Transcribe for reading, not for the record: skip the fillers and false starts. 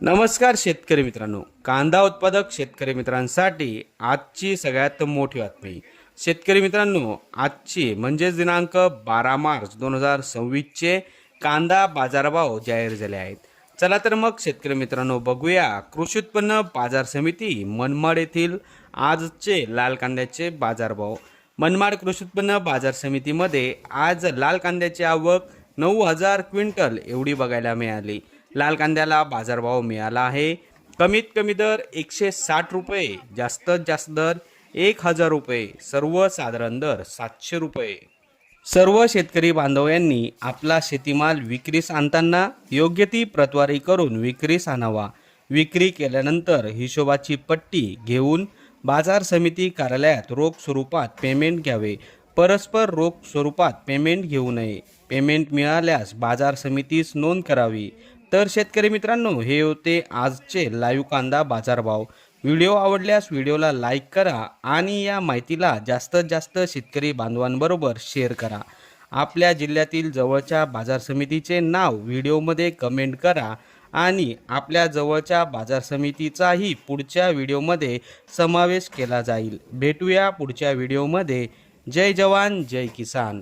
नमस्कार शेतकरी मित्रांनो, कांदा उत्पादक शेतकरी मित्रांसाठी आजची सगळ्यात मोठी बातमी. शेतकरी मित्रांनो, आजची म्हणजेच दिनांक 12 मार्च 2026 कांदा बाजारभाव जाहीर झाले आहेत. चला तर मग शेतकरी मित्रांनो बघूया कृषी उत्पन्न बाजार समिती मनमाड येथील आजचे लाल कांद्याचे बाजारभाव. मनमाड कृषी उत्पन्न बाजार समितीमध्ये आज लाल कांद्याची आवक 9,000 क्विंटल एवढी बघायला मिळाली. लाल कांद्याला बाजारभाव मिळाला आहे. कमीत कमी दर 160 रुपये, जास्तीत जास्त दर 1,000 रुपये, सर्वसाधारण दर 700 रुपये. सर्व शेतकरी बांधवांनी आपला शेतीमाल विक्रीस आणताना योग्य ती प्रतवारी करून विक्रीस आणावा. विक्री केल्यानंतर हिशोबाची पट्टी घेऊन बाजार समिती कार्यालयात रोख स्वरूपात पेमेंट घ्यावे. परस्पर रोख स्वरूपात पेमेंट घेऊ नये. पेमेंट मिळाल्यास बाजार समितीस नोंद करावी. तर शेतकरी मित्रांनो, हे होते आजचे लाईव्ह कांदा बाजारभाव. व्हिडिओ आवडल्यास व्हिडिओला लाईक करा आणि या माहितीला जास्तीत जास्त शेतकरी बांधवांबरोबर शेअर करा. आपल्या जिल्ह्यातील जवळच्या बाजार समितीचे नाव व्हिडिओमध्ये कमेंट करा आणि आपल्या जवळच्या बाजार समितीचाही पुढच्या व्हिडिओमध्ये समावेश केला जाईल. भेटूया पुढच्या व्हिडिओमध्ये. जय जवान जय किसान.